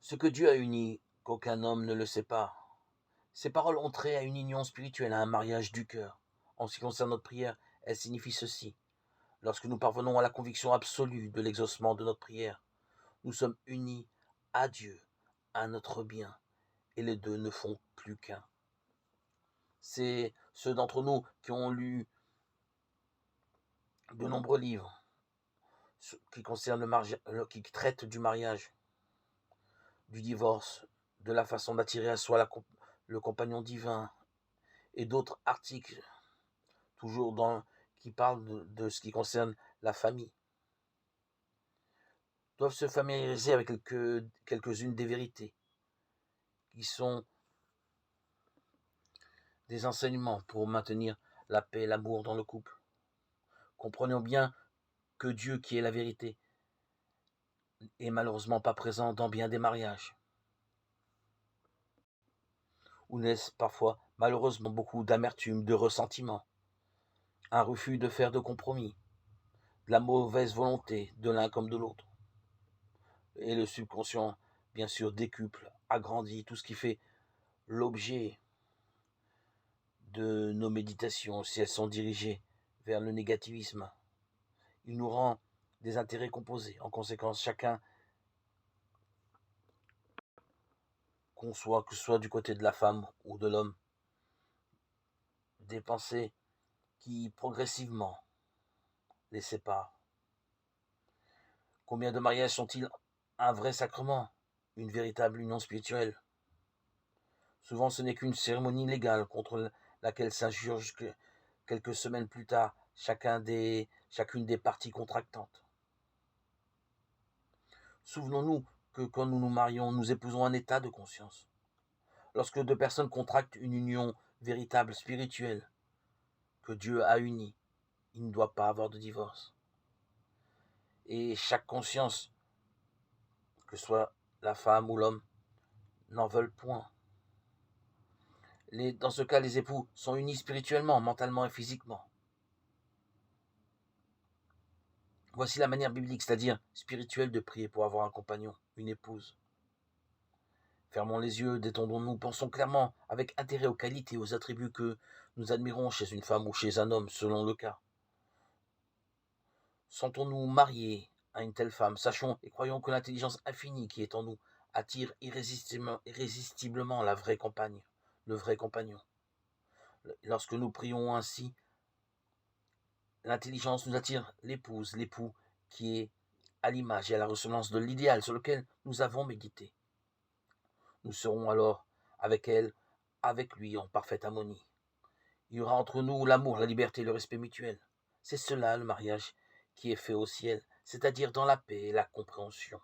Ce que Dieu a uni, qu'aucun homme ne le sépare. Ces paroles ont trait à une union spirituelle, à un mariage du cœur. En ce qui concerne notre prière, elles signifient ceci. Lorsque nous parvenons à la conviction absolue de l'exaucement de notre prière, nous sommes unis à Dieu, à notre bien, et les deux ne font plus qu'un. C'est ceux d'entre nous qui ont lu de nombreux livres qui concernent qui traitent du mariage, du divorce, de la façon d'attirer à soi le compagnon divin, et d'autres articles, toujours qui parlent de ce qui concerne la famille, doivent se familiariser avec quelques-unes des vérités, qui sont des enseignements pour maintenir la paix et l'amour dans le couple. Comprenons bien que Dieu, qui est la vérité, est malheureusement pas présent dans bien des mariages, où naissent parfois malheureusement beaucoup d'amertume, de ressentiment, un refus de faire de compromis, de la mauvaise volonté de l'un comme de l'autre. Et le subconscient, bien sûr, décuple, agrandit tout ce qui fait l'objet de nos méditations, si elles sont dirigées vers le négativisme. Il nous rend des intérêts composés. En conséquence, chacun conçoit, que ce soit du côté de la femme ou de l'homme, des pensées qui progressivement les séparent. Combien de mariages sont-ils un vrai sacrement, une véritable union spirituelle? Souvent, ce n'est qu'une cérémonie légale contre laquelle s'insurge quelques semaines plus tard chacune des parties contractantes. Souvenons-nous que quand nous nous marions, nous épousons un état de conscience. Lorsque deux personnes contractent une union véritable, spirituelle, que Dieu a unie, il ne doit pas avoir de divorce. Et chaque conscience, que ce soit la femme ou l'homme, n'en veulent point. Dans ce cas, les époux sont unis spirituellement, mentalement et physiquement. Voici la manière biblique, c'est-à-dire spirituelle, de prier pour avoir un compagnon, une épouse. Fermons les yeux, détendons-nous, pensons clairement, avec intérêt aux qualités, aux attributs que nous admirons chez une femme ou chez un homme, selon le cas. Sentons-nous mariés à une telle femme, sachons et croyons que l'intelligence infinie qui est en nous attire irrésistiblement la vraie compagne, le vrai compagnon. Lorsque nous prions ainsi, l'intelligence nous attire l'épouse, l'époux qui est à l'image et à la ressemblance de l'idéal sur lequel nous avons médité. Nous serons alors avec elle, avec lui en parfaite harmonie. Il y aura entre nous l'amour, la liberté et le respect mutuel. C'est cela le mariage qui est fait au ciel, c'est-à-dire dans la paix et la compréhension.